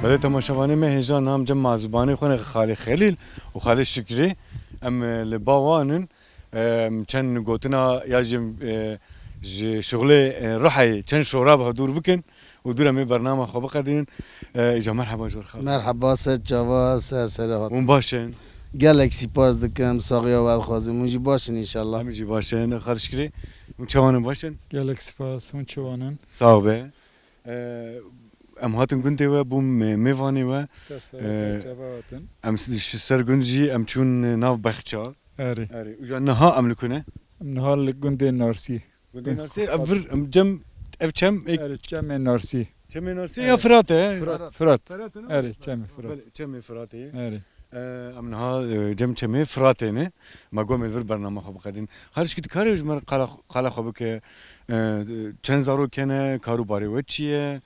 Speaker 1: بله تماشاوانه ما هجان هم جمع زبانه خونه خالی خلیل و خالی شکری ام لباوانن چند گوتنا یا جم شغل روحي چند شوراب هدور بكن ودور امي برنامج خو بقدين اجا مرحبا جور خالد
Speaker 14: مرحبا سر جواز سر سلامت
Speaker 1: اون باشن
Speaker 14: گالکسی پاس دکم ساقیا و الخازم اونجی باشن ان شاء الله
Speaker 1: همجي باشن خالد شكري اون چوانن باشن
Speaker 15: گالکسی پاس اون چوانن
Speaker 1: صاحبه ام هاتن گنده و بوم میوانی و ام سر گنجی ام چون ناو بخچا
Speaker 15: آره
Speaker 1: وجا نها ام لکنه
Speaker 15: نهال گنده نارسی
Speaker 1: گنده نارسی افر ام جم اف چم
Speaker 15: آره چم نارسی
Speaker 1: چم نارسی یا فراته
Speaker 15: فرات آره چم فرات
Speaker 1: چم فراته
Speaker 15: آره
Speaker 1: ام نها جم چم فراته نه ما قوم الفر برنامه خو بقدين خارج كنت كاريج مر قال خو بك چند زارو کنه کارو باری و چیه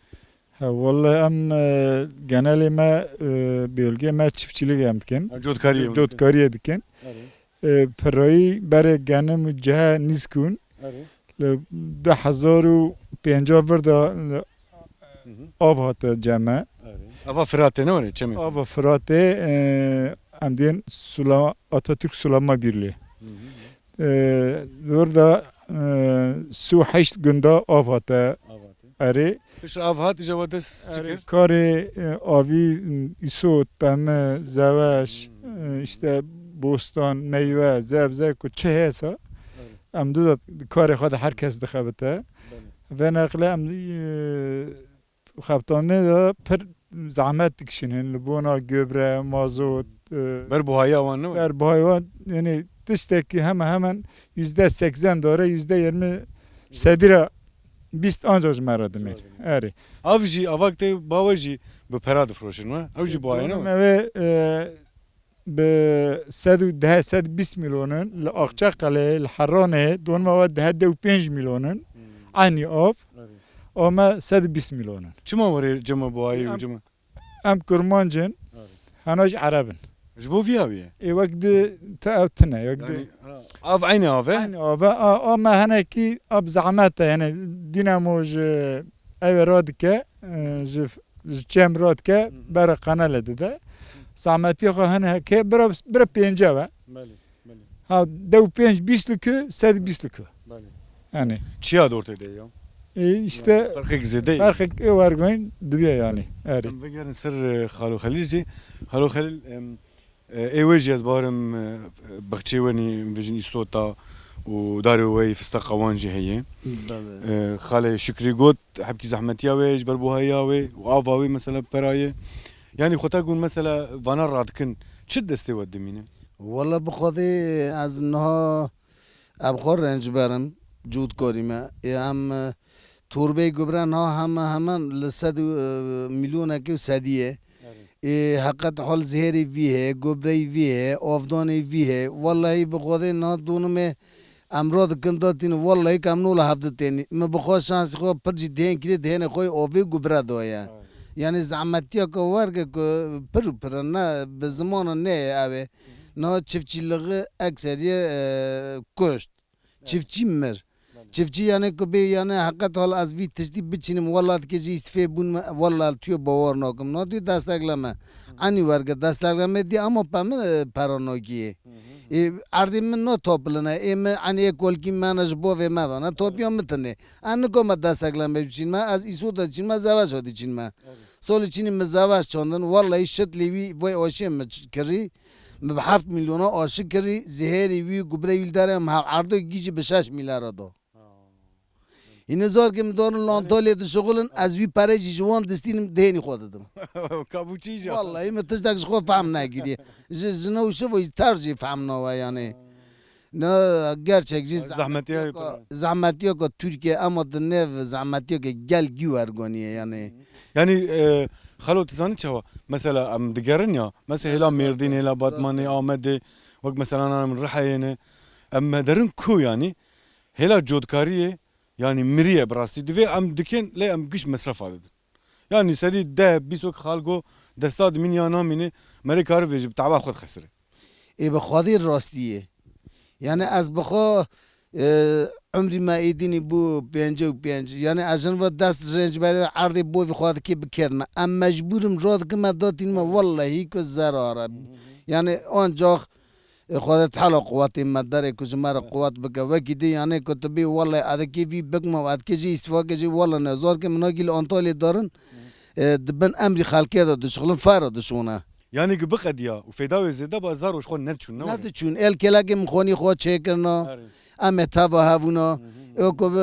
Speaker 15: والله ام geneli ما bölge ما çiftçilik yaptıkken jodkariye dikken parayı bere genem ceha niskun 2050 verda av hatta cema
Speaker 1: ava firate ne var çemi
Speaker 15: ava firate amdiyen Atatürk Sulama Birliği orada su heşt günde av hatta are
Speaker 1: Piş avhat icavates çıkır.
Speaker 15: Kari avi isot peme zavaş işte bostan meyve zebze ku çe hesa am da kari xada herkes dixabete ve nakle am xabtane da per zahmet dikşinin libona göbre mazot
Speaker 1: ber bu hayvan ne
Speaker 15: ber bu hayvan yani dıştaki hemen %80 doğru %20 sedira بیست آنجاش مرد میره. آره.
Speaker 1: آویجی آوقتی باوجی به پراد فروشن ما. آویجی باید نه.
Speaker 15: و به 120 میلیونن لاقچه قله الحرانه دون مواد 105 میلیونن عنی آف. اما 120 میلیونن.
Speaker 1: چما وری جمع باید و جمع؟
Speaker 15: ام کرمانجن. هناش عربن.
Speaker 1: جبو فيها
Speaker 15: اي وقت تاوتنا وقت
Speaker 1: اف عيني افا
Speaker 15: عيني افا اما هنا كي اب زعمات يعني ديناموج اي رادكه جيم رادكه بر قناه ده زعماتي خو هنا كي بر بينجا
Speaker 1: بله بله
Speaker 15: ها دو بينج 20 لك 120 لك
Speaker 1: بله
Speaker 15: يعني
Speaker 1: çiğad ortada ya
Speaker 15: işte
Speaker 1: farkı zede
Speaker 15: farkı var gün duruyor yani
Speaker 1: evet ben sır Xalo Xalilci Xalo Xalil ايوجي ازبارم بخشيوني فيجن استوتا وداري وي فستق قوانجي هي خالي شكري قوت حبكي زحمتيا ويج بربوهايا وي وافاوي مثلا برايه يعني خوتا قول مثلا فانا رادكن شد استوى الدمينه
Speaker 14: والله بخاطي از انها ابخور رنج برم جود كاريمه هم توربي گبران ها هم لسد مليون اكو سديه حقیقت حال زهری وی ہے گوبری وی ہے آفدانی وی ہے والله بخوده نه دونم امراض کنداتین والله کم نول هفته ما بخواد شانس خو پرچی دهن کلی دهن خوی آوی گوبره دایا یعنی زحمتیا که ورگ پر نه به زمان نه اوه نه چفتچیلغ اکثریه کشت چفتچی مر çiftçi yani ki yani hakikaten hal az bir teşdid biçinim vallahi ki istifa bun vallahi tüyo bavar nakum ne diyor destekleme ani varga destekleme diye ama pamen paranoki ardimin no toplana ani ekol kim manaj bo ve madana topyam mtne anı koma destekleme biçinme az isuda biçinme zavaş odi biçinme sol için zavaş çondan vallahi şetlevi ve oşem kiri بحفت میلیون آشکری زهری وی گبره ویل داره عرضه گیجی به 6 میلیارد دو این زار که مدارن لانتالیه تو شغلن از وی پرهی جوان دستینم دهنی خودم
Speaker 1: کابوچی جا
Speaker 14: والله این متشدکش خود فهم نگیری جنوشه و ترجی فهم نوا یعنی نه gerçek zahmeti yok Türkiye ama da ne zahmeti yok gel güvergoniye yani
Speaker 1: خلو تزاني شوا مثلا ام دقرن يا مثلا هلا ميردين هلا باتماني آمده وقت مثلا انا من رحينه اما درن كو يعني هلا جودكاريه يعني مريه براسي دفي ام دكن لا ام قش مصرف هذا يعني سدي ده بيسوك خالقو دستاد من يانا مني مريكار بيجي تعبا خود خسره
Speaker 14: اي بخوادي راستيه يعني از بخو عمري ما ايديني بو بينجو يعني عشان ودست رنج بري عرضي بو في خاطر كي بكدمه ام مجبورم راد كما داتين ما والله هيك زراره يعني اون جاخ خاطر حلق قواتي مدار كجمر قوات بك وكيدي يعني كتبي والله هذا كي في بكما وقت كي استفاق كي والله نزار كي مناقل انطالي دارن دبن امري خالكي دا شغل فرد شونه
Speaker 1: يعني بقديا وفيداوي زيدا بازار وش خون نتشون
Speaker 14: نفت چون ال کلا که مخونی خود چه کرنا ام تابا هاونا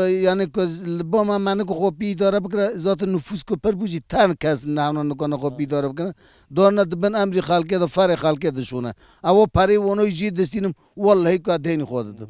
Speaker 14: یعنی که با من که خود پی داره بکره ذات نفوس کو پر بوجی تن کس نه نکنه خود پی داره بکره دارن بن امری خالقه ده فر خالقه دشونه او پری ونوی جی دستینم والله که دین خودم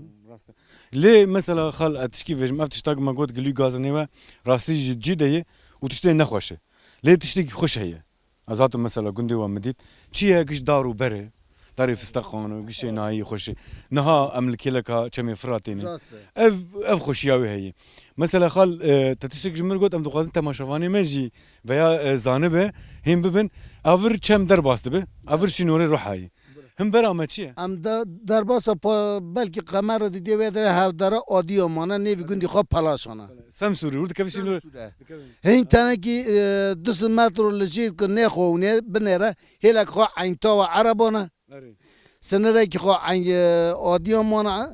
Speaker 1: ليه مثلا خال اتشكي فيج ما تشتاق ما قلت قلي غازني ما راسي جديه وتشتي نخوشه ليه تشتي خوش هي ازاتو مثلا قندي ومديت تشي قش دارو بري داري فستقون وقش ناي خوش نها املكي لك كم فراتيني اف خوشياوي هي مثلا خال تتشتي جمر قلت ام دقازن تماشافاني ماجي veya zanebe hem bibin avr çem derbastı be avr şinore ruhayı هم برامه چیه؟
Speaker 14: ام در باس بلکه قمر رو دیدی و در هفدره آدیو مانه نیوی گندی خواب پلاشانه
Speaker 1: سمسوری ورد کفیسی نور
Speaker 14: هین تنه که 200 متر لجیر که نخونه بنره هیلک خواه عین تا و عربانه سنره که خواه عین آدیو مانه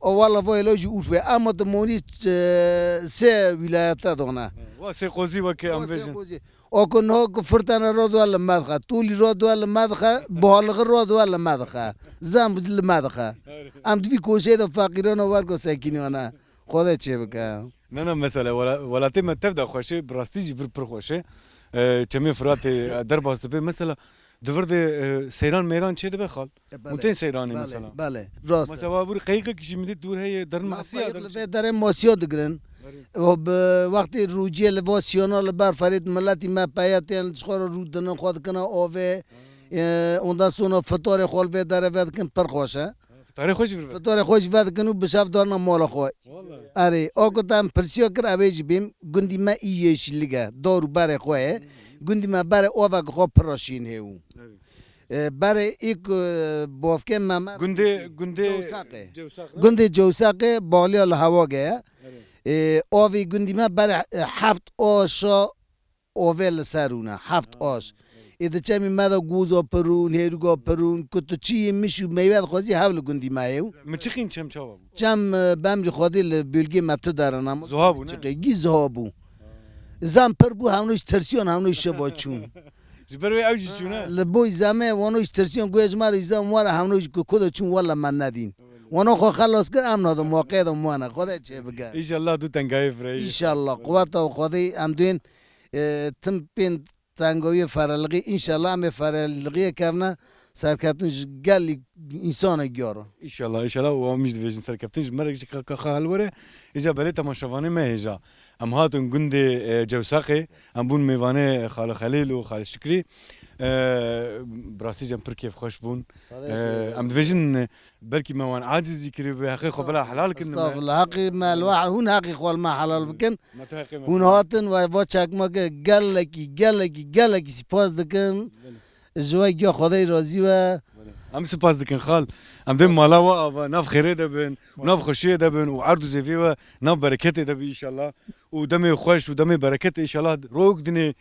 Speaker 14: اولا وایلاجی اورفه اما دمونی سه ولایت دانه
Speaker 1: واسه قوزی و که ام ویژن
Speaker 14: اکن ها فرتن را دو ال مدخه طولی را دو ال مدخه بالغ را دو ال مدخه زم دل مدخه ام دوی کوشه دو فقیران و ورگو سکینیانه خدا چه بکه
Speaker 1: نه مثلا ولا تم تبدا خوشه براستیجی پر خوشه چمی فرات در باست به مثلا دورد سیران میران چه ده بخال متین سیرانی مثلا
Speaker 14: بله راست
Speaker 1: مثلا بور قیقه کشی میدید دور هی در معصیه
Speaker 14: در معصیه دگرن و وقتی روجی لواسیونا لبر فرید ملتی ما پیاتین چخور رودن خود کنه اوه اوندا سونا فطور خال به در ود کن پر خوشه فطور خوش ود کنو بشاف دارنا مال خو اره اوکو تام پرسیو کر اویج بیم گندی ما ایش لیگه دارو بر خوه گندی ما بر اوه خو پراشین هیو برای ایک بافکن ماما گنده جوساقه بالی الهوا گه آوی گندی ما برای 7 آشا اوول سرونه 7 آش ایده چمی مادا گوزا پرون هیروگا پرون کتو چی میشو میوید خوزی حول گندی مایو
Speaker 1: مچخین چم چاوام
Speaker 14: چم بامری خودی بلگی متو دارنم
Speaker 1: زهابو نه
Speaker 14: گی زهابو زم پر بو همونش ترسیون همونش شبا چون
Speaker 1: جبروی اوجی چونه
Speaker 14: لبوی زمه وانوش ترسیون گویز مارو زم واره همونش کده چون والا من ندین وانا خو خلاص کر ام نادم موقع دم وانا خدا چه بگه
Speaker 1: ان شاء الله دو تنگای فرای
Speaker 14: ان شاء الله قوت و خدای ام دوین تم پین تنگوی فرالقی ان شاء الله ام فرالقی کمنا سرکتنش گلی انسان گیارو
Speaker 1: ان شاء الله و مجد ویژن سرکتنش مرگ که خال وره اجا بله تماشاوانه ما هجا ام هاتون گند جوساقی ام بون میوانه خال خلیل و خال شکری براسي جم بركيف خوش بون ام دفيجن بلكي ما وان عاجز يكري بحقي خو بلا حلال كن
Speaker 14: استغفر الله حقي ما الواحد هون حقي خو ما حلال بكن هون هاتن واتشاك ما قال لك سباس دكن جوای گیا خدای راضی و
Speaker 1: ام سپاس دکن خال ام دم مالا و ناف خیره دبن و ناف خوشیه دبن و عرض زفی و ناف برکت دبی ان شاء الله و دم خوش و دم برکت ان شاء الله روك دني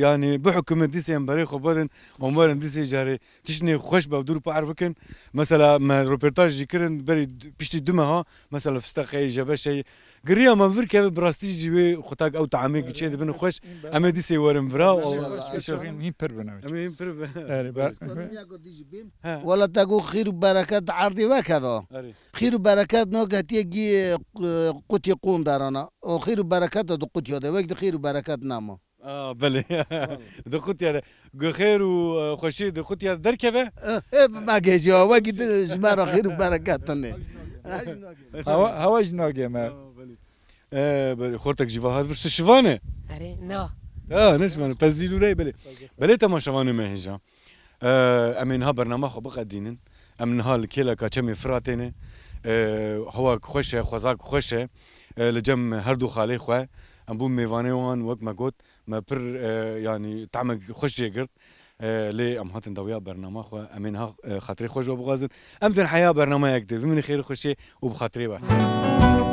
Speaker 1: يعني بحكم ديسي امبارح خبادن عمر ديسي جاري تشني خوش بدور بعرف بكن مثلا ما روبرتاج ذكرن بري بيشتي دمها مثلا فستقي جاب شيء قريه ما فير كيف براستي جيبي خطاك او طعامي كشي دبن خوش اما ديسي ورم برا
Speaker 15: مين بربنا
Speaker 1: مين
Speaker 14: ولا تقو خير وبركات عرضي وكذا خير وبركات نوقت يجي قوت يقون دارنا خير وبركات دو قوت يدا وقت خير وبركات نامه
Speaker 1: بله دقت يا خير وخشي دقت يا دركبه
Speaker 14: ما جاي وقت جمار خير وبركات تاني
Speaker 15: هوا جناقه ما
Speaker 1: بله خورتك جيفا هذا شفانه
Speaker 16: اري نو
Speaker 1: نسمع بزيلو راي بله تماشاوانه ما هجا امين ها برنامج خو بقدينن امن ها الكيلا كاتشمي فراتينه هو خوشه خوزاك خوشه لجم هردو خالي خو ام بو ميواني وان وقت ما قلت ما بر يعني طعم خوش يقرت لي ام هاتن دويا برنامج خو امين ها خاطري خوش وبغازن امتن حياه برنامج يكتب من خير خوشي وبخاطري واحد